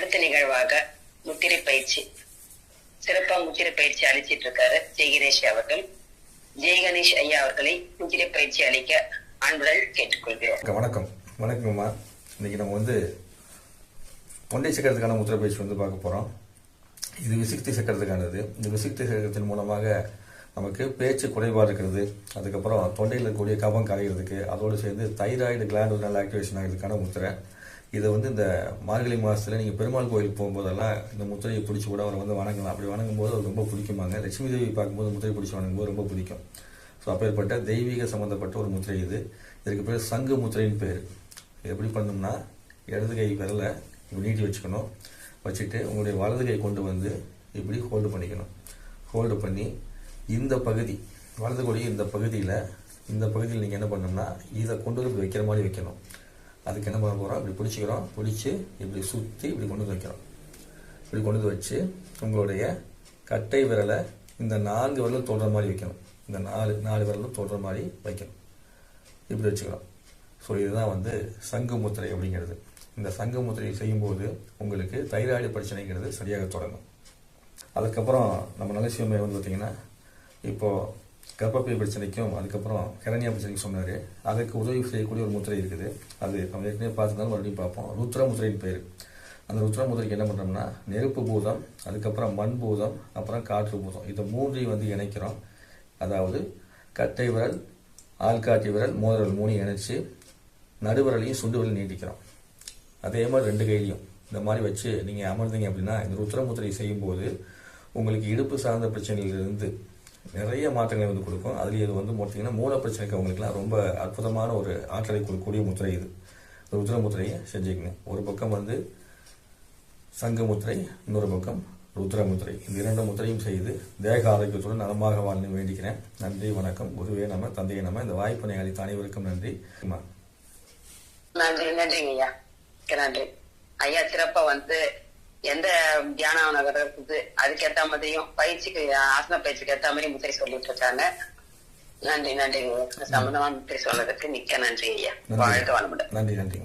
அடுத்த நிகழ்வாக முத்திரை பயிற்சி சிறப்பா முத்திரை பயிற்சி அளிச்சிட்டு இருக்காரு ஜெய்கணேஷ் அவர்கள். ஜெய்கணேஷ் ஐயா அவர்களை முத்திரை பயிற்சி அளிக்க அன்புடன் கேட்டுக்கொள்கிறோம். வணக்கம். வணக்கம்மா. இன்னைக்கு நம்ம தொண்டை சக்கரத்துக்கான முத்திரை பயிற்சி பார்க்க போறோம். இது விசுக்தி சக்கரத்துக்கானது. இந்த விசுக்தி சக்கரத்தின் மூலமாக நமக்கு பேச்சு குறைபாடு இருக்கிறது, அதுக்கப்புறம் தொண்டையில் இருக்கக்கூடிய கபம் கரைகிறதுக்கு, அதோடு சேர்ந்து தைராய்டு கிளாண்ட் நல்ல ஆக்டிவேஷன் ஆகிறதுக்கான முத்திரை. இதை இந்த மார்கழி மாதத்தில் நீங்கள் பெருமாள் கோயிலுக்கு போகும்போதெல்லாம் இந்த முத்திரையை பிடிச்சி கூட அவரை வணங்கலாம். அப்படி வணங்கும்போது அது ரொம்ப பிடிக்குமாங்க. லட்சுமி தேவி பார்க்கும்போது முத்திரை பிடிச்சி வணங்கும்போது ரொம்ப பிடிக்கும். ஸோ அப்பேற்பட்ட தெய்வீக சம்மந்தப்பட்ட ஒரு முத்திரை இது. இதுக்கு பேர் சங்கு முத்திரைன்னு பேர். இது எப்படி பண்ணணும்னா, இடது கை விரலை இப்படி நீட்டி வச்சுக்கணும். வச்சுட்டு உங்களுடைய வலது கை கொண்டு இப்படி ஹோல்டு பண்ணிக்கணும். ஹோல்டு பண்ணி இந்த பகுதி வலது கொடி இந்த பகுதியில் நீங்கள் என்ன பண்ணணும்னா, இதை கொண்டு இப்படி வைக்கிற மாதிரி வைக்கணும். அதுக்கு என்ன பண்ண போகிறோம், இப்படி பிடிச்சிக்கிறோம். பிடிச்சி இப்படி சுற்றி இப்படி கொண்டு வைக்கிறோம். இப்படி கொண்டு வச்சு உங்களுடைய கட்டை விரலை இந்த 4 விரலும் தொடுற மாதிரி வைக்கணும். இந்த 4 விரலும் தொடுற மாதிரி வைக்கணும். இப்படி வச்சுக்கிறோம். ஸோ இதுதான் சங்கு முத்திரை அப்படிங்கிறது. இந்த சங்கு முத்திரையை செய்யும்போது உங்களுக்கு தைராய்டு பிரச்சனைங்கிறது சரியாக தொடங்கும். அதுக்கப்புறம் நம்ம நலசிவமை பார்த்தீங்கன்னா, இப்போது கர்ப்பப்பை பிரச்சனைக்கும் அதுக்கப்புறம் ஹெரண்யா பிரச்சனைக்கும் சொன்னார். அதுக்கு உதவி செய்யக்கூடிய ஒரு முத்திரை இருக்குது. அது நம்ம ஏற்கனவே பார்த்துருந்தாலும் மறுபடியும் பார்ப்போம். ருத்ர முத்திரைன்னு பேர். அந்த ருத்ர முத்திரைக்கு என்ன பண்ணுறோம்னா, நெருப்பு பூதம், அதுக்கப்புறம் மண் பூதம், அப்புறம் காற்று பூதம், இதை 3ஐயும் இணைக்கிறோம். அதாவது கட்டை விரல், ஆள்காட்டி விரல், மோதிரல் 3 இணைச்சி நடுவிரலையும் சுண்டு விரல் நீட்டிக்கிறோம். அதே மாதிரி 2 கையிலையும் இந்த மாதிரி வச்சு நீங்கள் அமர்ந்தீங்க அப்படின்னா, இந்த ருத்ர முத்திரை செய்யும்போது உங்களுக்கு இடுப்பு சார்ந்த பிரச்சனையிலிருந்து நிறைய மாற்றங்களை கொடுக்கும். அதுலேயே இது பார்த்தீங்கன்னா மூல பிரச்சனைக்கு அவங்களுக்குலாம் ரொம்ப அற்புதமான ஒரு ஆற்றலை கொடுக்கக்கூடிய முத்திரை இது. ருத்ர முத்திரையை செஞ்சுக்கணும். ஒரு பக்கம் சங்க முத்திரை, இன்னொரு பக்கம் ருத்ர முத்திரை. இந்த 2 முத்திரையும் செய்து தேக ஆரோக்கியத்துடன் நலமாக வாழ்ந்து வேண்டிக்கிறேன். நன்றி, வணக்கம். குருவே நம, தந்தையை நம. இந்த வாய்ப்பினை அளித்த அனைவருக்கும் நன்றி. நன்றிங்க ஐயா. நன்றி ஐயா. சிறப்பா எந்த தியானம் இருக்குது அதுக்கேற்ற மாதிரியும் பயிற்சிக்கு ஆசன பயிற்சிக்கு ஏற்ற மாதிரி முத்திரை சொல்லிட்டு இருக்காங்க. நன்றி. சம்பந்தமான முத்திரை சொன்னதுக்கு மிக்க நன்றி ஐயா. வாழ்க வளமுடன். நன்றி.